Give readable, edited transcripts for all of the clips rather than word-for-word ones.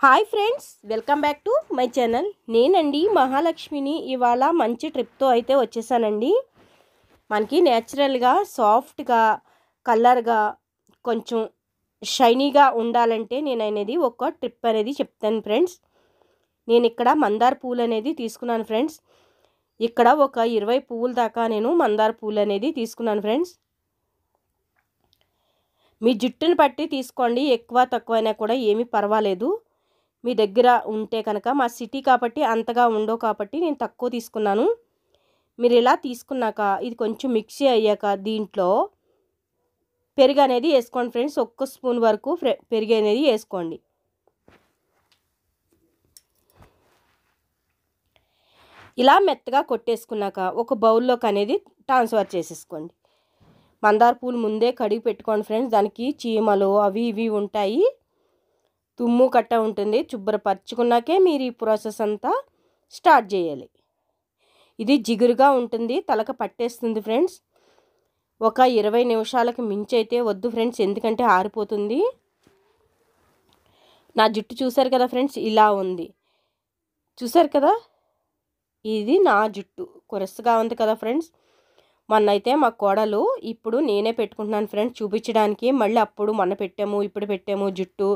Hi friends, welcome back to my channel. నేనండి మహాలక్ష్మిని. ఇవాళ మంచి ట్రిప్తో అయితే వచ్చేసానండి. మనకి నేచురల్గా సాఫ్ట్గా కలర్గా కొంచెం షైనీగా ఉండాలంటే నేను అనేది ఒక ట్రిప్ అనేది చెప్తాను ఫ్రెండ్స్. నేను ఇక్కడ మందార పూలు అనేది తీసుకున్నాను ఫ్రెండ్స్. ఇక్కడ ఒక 20 పువ్వుల దాకా నేను మందార పూలు అనేది తీసుకున్నాను ఫ్రెండ్స్. మీ జుట్టుని బట్టి తీసుకోండి, ఎక్కువ తక్కువైనా కూడా ఏమీ పర్వాలేదు. మీ దగ్గర ఉంటే కనుక, మా సిటీ కాబట్టి అంతగా ఉండవు కాబట్టి నేను తక్కువ తీసుకున్నాను. మీరు ఇలా తీసుకున్నాక ఇది కొంచెం మిక్సీ అయ్యాక దీంట్లో పెరుగు అనేది వేసుకోండి ఫ్రెండ్స్. 1 స్పూన్ వరకు పెరుగు అనేది వేసుకోండి. ఇలా మెత్తగా కొట్టేసుకున్నాక ఒక బౌల్లోకి అనేది ట్రాన్స్ఫర్ చేసేసుకోండి. మందార పూలు ముందే కడిగి పెట్టుకోండి ఫ్రెండ్స్. దానికి చీమలు అవి ఇవి ఉంటాయి, తుమ్ము కట్ట ఉంటుంది. శుభ్రపరచుకున్నాకే మీరు ఈ ప్రాసెస్ అంతా స్టార్ట్ చేయాలి. ఇది జిగురుగా ఉంటుంది, తలకు పట్టేస్తుంది ఫ్రెండ్స్. ఒక 20 నిమిషాలకు మించి అయితే వద్దు ఫ్రెండ్స్, ఎందుకంటే ఆరిపోతుంది. నా జుట్టు చూసారు కదా ఫ్రెండ్స్, ఇలా ఉంది. చూసారు కదా, ఇది నా జుట్టు కొరసగా ఉంది కదా ఫ్రెండ్స్. మొన్నైతే మా కోడలు, ఇప్పుడు నేనే పెట్టుకుంటున్నాను ఫ్రెండ్స్ చూపించడానికి. మళ్ళీ అప్పుడు మొన్న పెట్టాము ఇప్పుడు పెట్టాము జుట్టు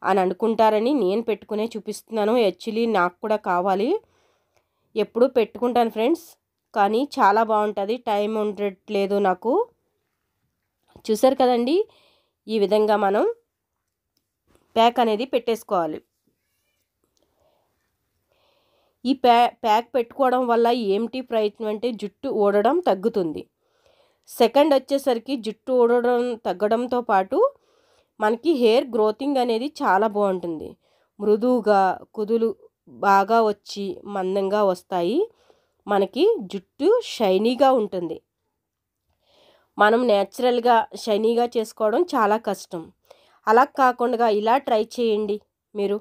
అని అనుకుంటారని నేను పెట్టుకునే చూపిస్తున్నాను. యాక్చువల్లీ నాకు కూడా కావాలి, ఎప్పుడు పెట్టుకుంటాను ఫ్రెండ్స్, కానీ చాలా బాగుంటుంది. టైం ఉండట్లేదు నాకు. చూసారు కదండి, ఈ విధంగా మనం ప్యాక్ అనేది పెట్టేసుకోవాలి. ఈ ప్యాక్ పెట్టుకోవడం వల్ల ఏమిటి ప్రయత్నం అంటే జుట్టు ఊడడం తగ్గుతుంది. సెకండ్ వచ్చేసరికి జుట్టు ఊడడం తగ్గడంతో పాటు మనకి హెయిర్ గ్రోతింగ్ అనేది చాలా బాగుంటుంది. మృదువుగా కుదులు బాగా వచ్చి మందంగా వస్తాయి. మనకి జుట్టు షైనీగా ఉంటుంది. మనం నేచురల్గా షైనీగా చేసుకోవడం చాలా కష్టం. అలా కాకుండా ఇలా ట్రై చేయండి మీరు,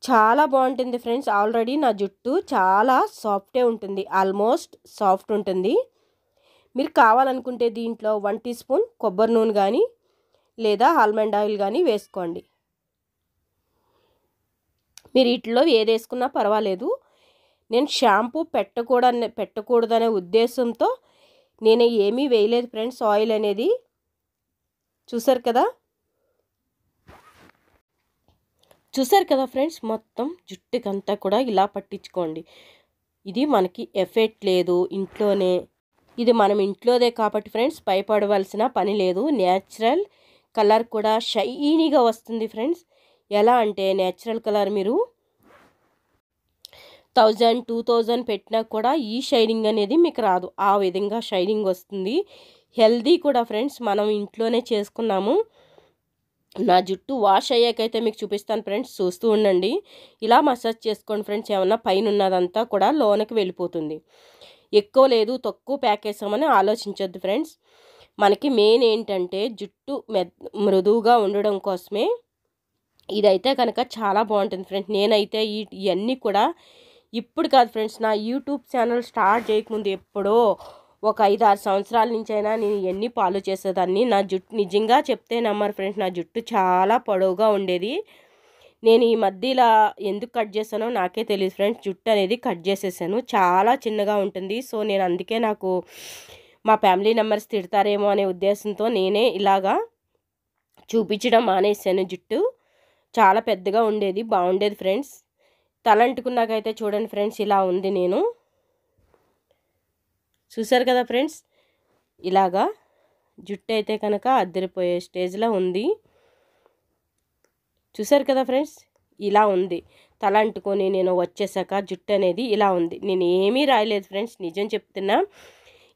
చాలా బాగుంటుంది ఫ్రెండ్స్. ఆల్రెడీ నా జుట్టు చాలా సాఫ్టే ఉంటుంది, ఆల్మోస్ట్ సాఫ్ట్ ఉంటుంది. మీరు కావాలనుకుంటే దీంట్లో 1 టీ స్పూన్ కొబ్బరి నూనె కానీ లేదా ఆల్మండ్ ఆయిల్ కానీ వేసుకోండి. మీరు వీటిలో ఏది వేసుకున్నా పర్వాలేదు. నేను షాంపూ పెట్టకూడదనే ఉద్దేశంతో నేను ఏమీ వేయలేదు ఫ్రెండ్స్. ఆయిల్ అనేది చూసారు కదా ఫ్రెండ్స్, మొత్తం జుట్టుకంతా కూడా ఇలా పట్టించుకోండి. ఇది మనకి ఎఫెక్ట్ లేదు, ఇంట్లోనే. ఇది మనం ఇంట్లోదే కాబట్టి ఫ్రెండ్స్ భయపడవలసిన పని లేదు. నేచురల్ కలర్ కూడా షైనీగా వస్తుంది ఫ్రెండ్స్. ఎలా అంటే నేచురల్ కలర్ మీరు 1000, 2000 పెట్టినా కూడా ఈ షైనింగ్ అనేది మీకు రాదు. ఆ విధంగా షైనింగ్ వస్తుంది. హెల్దీ కూడా ఫ్రెండ్స్, మనం ఇంట్లోనే చేసుకున్నాము. నా జుట్టు వాష్ అయ్యాకైతే మీకు చూపిస్తాను ఫ్రెండ్స్, చూస్తూ ఉండండి. ఇలా మసాజ్ చేసుకోండి ఫ్రెండ్స్. ఏమన్నా పైన ఉన్నదంతా కూడా లోనకి వెళ్ళిపోతుంది. ఎక్కువ లేదు తక్కువ ప్యాక్ వేసామని ఆలోచించొద్దు ఫ్రెండ్స్. మనకి మెయిన్ ఏంటంటే జుట్టు మృదువుగా ఉండడం కోసమే ఇదైతే కనుక చాలా బాగుంటుంది ఫ్రెండ్స్. నేనైతే ఇవన్నీ కూడా ఇప్పుడు కాదు ఫ్రెండ్స్, నా యూట్యూబ్ ఛానల్ స్టార్ట్ చేయకముందు ఎప్పుడో ఒక 5-6 సంవత్సరాల నుంచి అయినా నేను ఇవన్నీ ఫాలో చేసేదాన్ని. నా జుట్టు నిజంగా చెప్తే నమ్మరు ఫ్రెండ్స్, నా జుట్టు చాలా పొడవుగా ఉండేది. నేను ఈ మధ్య ఇలా ఎందుకు కట్ చేశానో నాకే తెలియదు ఫ్రెండ్స్. జుట్టు అనేది కట్ చేసేసాను, చాలా చిన్నగా ఉంటుంది. సో నేను అందుకే, నాకు మా ఫ్యామిలీ మెంబర్స్ తిడతారేమో అనే ఉద్దేశంతో నేనే ఇలాగా చూపించడం మానేసాను. జుట్టు చాలా పెద్దగా ఉండేది, బాగుండేది ఫ్రెండ్స్. తలంటుకున్నాకైతే చూడండి ఫ్రెండ్స్, ఇలా ఉంది. నేను చూసారు కదా ఫ్రెండ్స్, ఇలాగా జుట్టు అయితే కనుక అద్దరిపోయే స్టేజ్లో ఉంది. చూసారు కదా ఫ్రెండ్స్, ఇలా ఉంది. తల అంటుకొని నేను వచ్చేసాక జుట్టు అనేది ఇలా ఉంది. నేను ఏమీ రాయలేదు ఫ్రెండ్స్, నిజం చెప్తున్నా.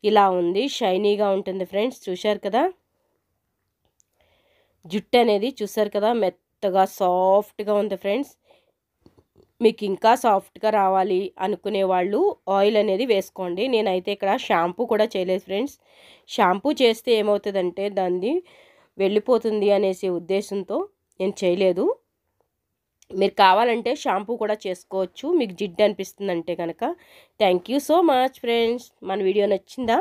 ఇలా ఉంది, షైనీగా ఉంటుంది ఫ్రెండ్స్. చూశారు కదా జుట్టు అనేది, చూసారు కదా మెత్తగా సాఫ్ట్గా ఉంది ఫ్రెండ్స్. మీకు ఇంకా సాఫ్ట్గా రావాలి అనుకునే వాళ్ళు ఆయిల్ అనేది వేసుకోండి. నేనైతే ఇక్కడ షాంపూ కూడా చేయలేదు ఫ్రెండ్స్. షాంపూ చేస్తే ఏమవుతుందంటే దాన్ని వెళ్ళిపోతుంది అనేసి ఉద్దేశంతో నేను చేయలేదు. మీరు కావాలంటే షాంపూ కూడా చేసుకోవచ్చు, మీకు జిడ్డు అనిపిస్తుంది అంటే కనుక. Thank you so much friends. మన వీడియో నచ్చిందా?